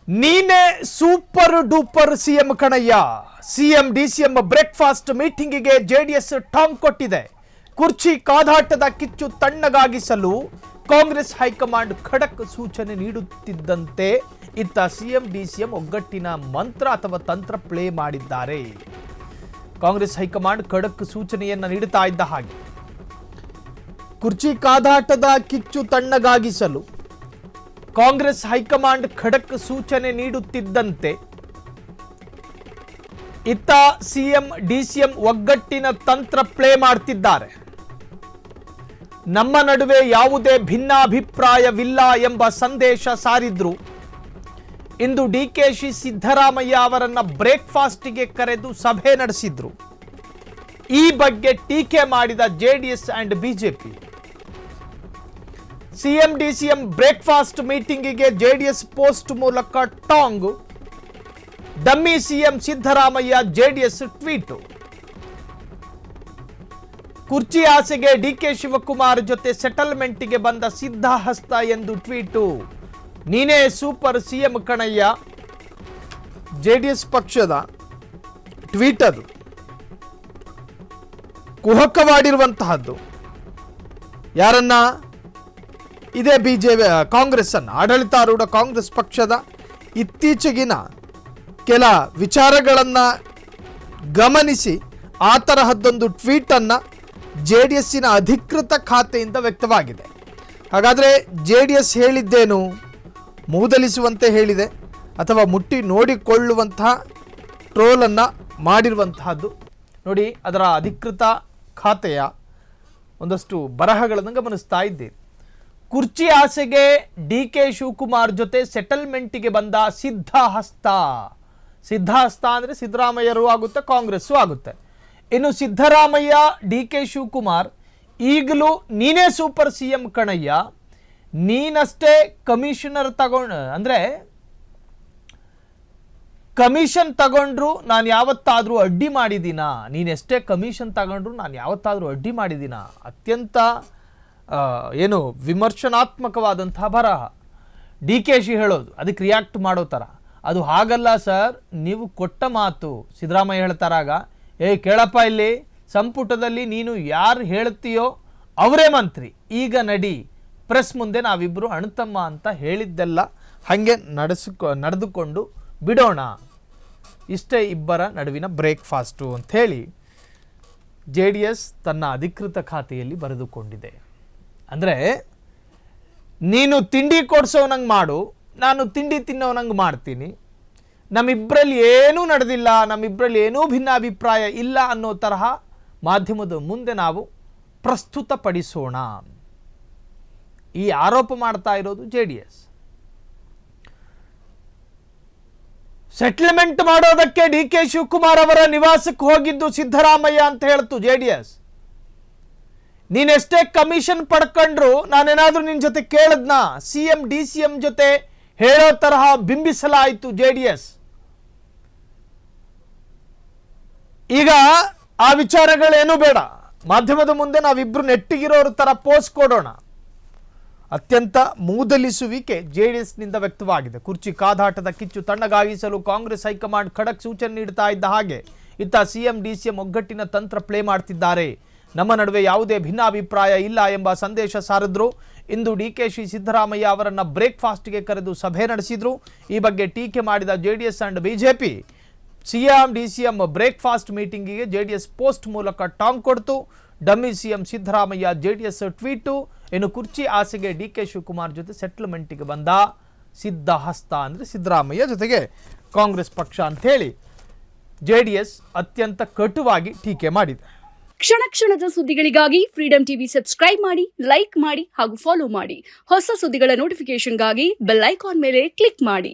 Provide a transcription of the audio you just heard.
ನೀನೆ super duper CM ಕಣಯ್ಯ. CM DCM breakfast ಮೀಟಿಂಗಿಗೆ ಜೆಡಿಎಸ್ ಟಾಂಗ್ ಕೊಟ್ಟಿದೆ. ಕುರ್ಚಿ ಕಾದಾಟದ ಕಿಚ್ಚು ತಣ್ಣಗಾಗಿಸಲು ಕಾಂಗ್ರೆಸ್ ಹೈಕಮಾಂಡ್ ಖಡಕ್ ಸೂಚನೆ ನೀಡುತ್ತಿದ್ದಂತೆ ಇತ್ತ ಸಿಎಂ ಡಿಸಿಎಂ ಒಗ್ಗಟ್ಟಿನ ಮಂತ್ರ ಅಥವಾ ತಂತ್ರ ಪ್ಲೇ ಮಾಡಿದ್ದಾರೆ. ಕಾಂಗ್ರೆಸ್ ಹೈಕಮಾಂಡ್ ಖಡಕ್ ಸೂಚನೆಯನ್ನ ನೀಡುತ್ತಾ ಇದ್ದ ಹಾಗೆ ಕುರ್ಚಿ ಕಾದಾಟದ ಕಿಚ್ಚು ತಣ್ಣಗಾಗಿಸಲು ಕಾಂಗ್ರೆಸ್ ಹೈಕಮಾಂಡ್ ಖಡಕ್ ಸೂಚನೆ ನೀಡುತ್ತಿದ್ದಂತೆ ಇತ್ತ ಸಿಎಂ ಡಿಸಿಎಂ ಒಗ್ಗಟ್ಟಿನ ತಂತ್ರ ಪ್ಲೇ ಮಾಡ್ತಿದ್ದಾರೆ. ನಮ್ಮ ನಡುವೆ ಯಾವುದೇ ಭಿನ್ನಾಭಿಪ್ರಾಯವಿಲ್ಲ ಎಂಬ ಸಂದೇಶ ಸಾರಿದ್ರು. ಇಂದು ಡಿಕೆಶಿ ಸಿದ್ದರಾಮಯ್ಯ ಅವರನ್ನ ಬ್ರೇಕ್ಫಾಸ್ಟ್ಗೆ ಕರೆದು ಸಭೆ ನಡೆಸಿದ್ರು. ಈ ಬಗ್ಗೆ ಟೀಕೆ ಮಾಡಿದ JDS and BJP. CM DCM breakfast ಮೀಟಿಂಗಿಗೆ ಜೆಡಿಎಸ್ ಪೋಸ್ಟ್ ಮೂಲಕ ಟಾಂಗ್. Dummy CM Siddaramaiah JDS tweet. ಕುರ್ಚಿ ಆಸೆಗೆ ಡಿಕೆ ಶಿವಕುಮಾರ್ ಜೊತೆ ಸೆಟಲ್ಮೆಂಟ್ಗೆ ಬಂದ ಸಿದ್ಧಹಸ್ತ ಎಂದು ಟ್ವೀಟು. ನೀನೇ ಸೂಪರ್ ಸಿಎಂ ಕಣಯ್ಯ. ಜೆಡಿಎಸ್ ಪಕ್ಷದ ಟ್ವೀಟ್ ಅದು ಕುಹಕವಾಡಿರುವಂತಹದ್ದು. ಯಾರನ್ನ? ಇದೇ ಬಿಜೆಪಿ ಕಾಂಗ್ರೆಸ್ ಅನ್ನು, ಆಡಳಿತಾರೂಢ ಕಾಂಗ್ರೆಸ್ ಪಕ್ಷದ ಇತ್ತೀಚೆಗಿನ ಕೆಲ ವಿಚಾರಗಳನ್ನು ಗಮನಿಸಿ ಆ ತರಹದ್ದೊಂದು ಟ್ವೀಟನ್ನು ಜೆಡಿಎಸ್ಸಿನ ಅಧಿಕೃತ ಖಾತೆಯಿಂದ ವ್ಯಕ್ತವಾಗಿದೆ. ಹಾಗಾದರೆ ಜೆಡಿಎಸ್ ಹೇಳಿದ್ದೇನು? ಮೂದಲಿಸುವಂತೆ ಹೇಳಿದೆ ಅಥವಾ ಮುಟ್ಟಿ ನೋಡಿಕೊಳ್ಳುವಂತಹ ಟ್ರೋಲನ್ನು ಮಾಡಿರುವಂತಹದ್ದು ನೋಡಿ. ಅದರ ಅಧಿಕೃತ ಖಾತೆಯ ಒಂದಷ್ಟು ಬರಹಗಳನ್ನು ಗಮನಿಸ್ತಾ ಇದ್ದೀರಿ. ಕುರ್ಚಿ ಆಸೆಗೆ ಡಿಕೆ ಶಿವಕುಮಾರ್ ಜೊತೆ ಸೆಟಲ್ಮೆಂಟ್ಗೆ ಬಂದ ಸಿದ್ಧಹಸ್ತ. ಸಿದ್ಧಹಸ್ತ ಅಂದರೆ ಸಿದ್ದರಾಮಯ್ಯರು ಆಗುತ್ತೆ, ಕಾಂಗ್ರೆಸ್ಸು ಆಗುತ್ತೆ. ಇನ್ನು ಸಿದ್ದರಾಮಯ್ಯ ಡಿಕೆ ಶಿವಕುಮಾರ್ ಈಗಲೂ ನೀನೇ ಸೂಪರ್ ಸಿಎಂ ಕಣಯ್ಯ, ನೀನಷ್ಟೇ ಕಮಿಷನರ್ ಅಂದರೆ ಕಮಿಷನ್ ತಗೊಂಡ್ರು ನಾನು ಯಾವತ್ತಾದರೂ ಅಡ್ಡಿ ಮಾಡಿದ್ದೀನಾ? ನೀನೆಷ್ಟೇ ಕಮಿಷನ್ ತಗೊಂಡ್ರು ನಾನು ಯಾವತ್ತಾದರೂ ಅಡ್ಡಿ ಮಾಡಿದ್ದೀನಾ? ಅತ್ಯಂತ ಏನು ವಿಮರ್ಶನಾತ್ಮಕವಾದಂತಹ ಬರಹ. ಡಿಕೆಶಿ ಹೇಳೋದು ಅದಕ್ಕೆ ರಿಯಾಕ್ಟ್ ಮಾಡೋ ಥರ. ಅದು ಹಾಗಲ್ಲ ಸರ್, ನೀವು ಕೊಟ್ಟ ಮಾತು. ಸಿದ್ದರಾಮಯ್ಯ ಹೇಳ್ತಾರಾಗ, ಕೇಳಪ್ಪ, ಇಲ್ಲಿ ಸಂಪುಟದಲ್ಲಿ ನೀನು ಯಾರು ಹೇಳ್ತೀಯೋ ಅವರೇ ಮಂತ್ರಿ, ಈಗ ನಡಿ ಪ್ರೆಸ್ ಮುಂದೆ ನಾವಿಬ್ಬರು ಅಣ್ತಮ್ಮ ಅಂತ ಹೇಳಿದ್ದೆಲ್ಲ ಹಾಗೆ ನಡೆದುಕೊಂಡು ಬಿಡೋಣ. ಇಷ್ಟೇ ಇಬ್ಬರ ನಡುವಿನ ಬ್ರೇಕ್ಫಾಸ್ಟು ಅಂಥೇಳಿ ಜೆಡಿಎಸ್ ತನ್ನ ಅಧಿಕೃತ ಖಾತೆಯಲ್ಲಿ ಬರೆದುಕೊಂಡಿದೆ. ಅಂದರೆ ನೀನು ತಿಂಡಿ ಕೊಡಿಸೋನಂಗೆ ಮಾಡು, ನಾನು ತಿಂಡಿ ತಿನ್ನೋನಂಗೆ ಮಾಡ್ತೀನಿ, ನಮ್ಮಿಬ್ಬರಲ್ಲಿ ಏನೂ ನಡೆದಿಲ್ಲ, ನಮ್ಮಿಬ್ಬರಲ್ಲಿ ಏನೂ ಭಿನ್ನಾಭಿಪ್ರಾಯ ಇಲ್ಲ ಅನ್ನೋ ತರಹ ಮಾಧ್ಯಮದ ಮುಂದೆ ನಾವು ಪ್ರಸ್ತುತಪಡಿಸೋಣ. ಈ ಆರೋಪ ಮಾಡ್ತಾ ಇರೋದು ಜೆಡಿಎಸ್. ಸೆಟ್ಲ್ಮೆಂಟ್ ಮಾಡೋದಕ್ಕೆ ಡಿಕೆ ಶಿವಕುಮಾರ್ ಅವರ ನಿವಾಸಕ್ಕೆ ಹೋಗಿದ್ದು ಸಿದ್ದರಾಮಯ್ಯ ಅಂತ ಹೇಳ್ತು ಜೆಡಿಎಸ್. ನೀನೆಷ್ಟೇ ಕಮಿಷನ್ ಪಡ್ಕೊಂಡ್ರು ನಾನೇನಾದ್ರೂ ನಿನ್ನ ಜೊತೆ ಕೇಳದ್ನಾ? ಸಿಎಂ ಡಿಸಿಎಂ ಜೊತೆ ಹೇಳೋ ತರಹ ಬಿಂಬಿಸಲಾಯಿತು ಜೆಡಿಎಸ್. ಈಗ ಆ ವಿಚಾರಗಳೇನು ಬೇಡ, ಮಾಧ್ಯಮದ ಮುಂದೆ ನಾವಿಬ್ರು ನೆಟ್ಟಿಗಿರೋರ ತರ ಪೋಸ್ ಕೊಡೋಣ. ಅತ್ಯಂತ ಮೂದಲಿಸುವಿಕೆ ಜೆಡಿಎಸ್ನಿಂದ ವ್ಯಕ್ತವಾಗಿದೆ. ಕುರ್ಚಿ ಕಾದಾಟದ ಕಿಚ್ಚು ತಣ್ಣಗಾಗಿಸಲು ಕಾಂಗ್ರೆಸ್ ಹೈಕಮಾಂಡ್ ಖಡಕ್ ಸೂಚನೆ ನೀಡುತ್ತಾ ಇದ್ದ ಹಾಗೆ ಇತ್ತ ಸಿಎಂ ಡಿಸಿಎಂ ಒಗ್ಗಟ್ಟಿನ ತಂತ್ರ ಪ್ಲೇ ಮಾಡ್ತಿದ್ದಾರೆ. ನಮ್ಮ ನಡುವೆ ಯಾವುದೇ ಭಿನ್ನಾಭಿಪ್ರಾಯ ಇಲ್ಲ ಎಂಬ ಸಂದೇಶ ಸಾರಿದ್ರು. ಇಂದು ಡಿಕೆಶಿ ಸಿದ್ದರಾಮಯ್ಯ ಅವರನ್ನ ಬ್ರೇಕ್ಫಾಸ್ಟ್ಗೆ ಕರೆದು ಸಭೆ ನಡೆಸಿದ್ರು. ಈ ಬಗ್ಗೆ ಟೀಕೆ ಮಾಡಿದ JDS and BJP. CM DCM breakfast ಮೀಟಿಂಗಿಗೆ ಜೆಡಿಎಸ್ ಪೋಸ್ಟ್ ಮೂಲಕ ಟಾಂಗ್ ಕೊಡ್ತು. Dummy CM Siddaramaiah JDS tweet. ಇನ್ನು ಕುರ್ಚಿ ಆಸೆಗೆ ಡಿಕೆ ಶಿವಕುಮಾರ್ ಜೊತೆ ಸೆಟ್ಲ್ಮೆಂಟ್ಗೆ ಬಂದ ಸಿದ್ಧಹಸ್ತ ಅಂದರೆ ಸಿದ್ದರಾಮಯ್ಯ ಜೊತೆಗೆ ಕಾಂಗ್ರೆಸ್ ಪಕ್ಷ ಅಂಥೇಳಿ ಜೆಡಿಎಸ್ ಅತ್ಯಂತ ಕಟುವಾಗಿ ಟೀಕೆ ಮಾಡಿದೆ. ಕ್ಷಣ ಕ್ಷಣದ ಸುದ್ದಿಗಳಿಗಾಗಿ ಫ್ರೀಡಂ ಟಿವಿ ಸಬ್ಸ್ಕ್ರೈಬ್ ಮಾಡಿ, ಲೈಕ್ ಮಾಡಿ ಹಾಗೂ ಫಾಲೋ ಮಾಡಿ. ಹೊಸ ಸುದ್ದಿಗಳ ನೋಟಿಫಿಕೇಶನ್ಗಾಗಿ ಬೆಲ್ ಐಕಾನ್ ಮೇಲೆ ಕ್ಲಿಕ್ ಮಾಡಿ.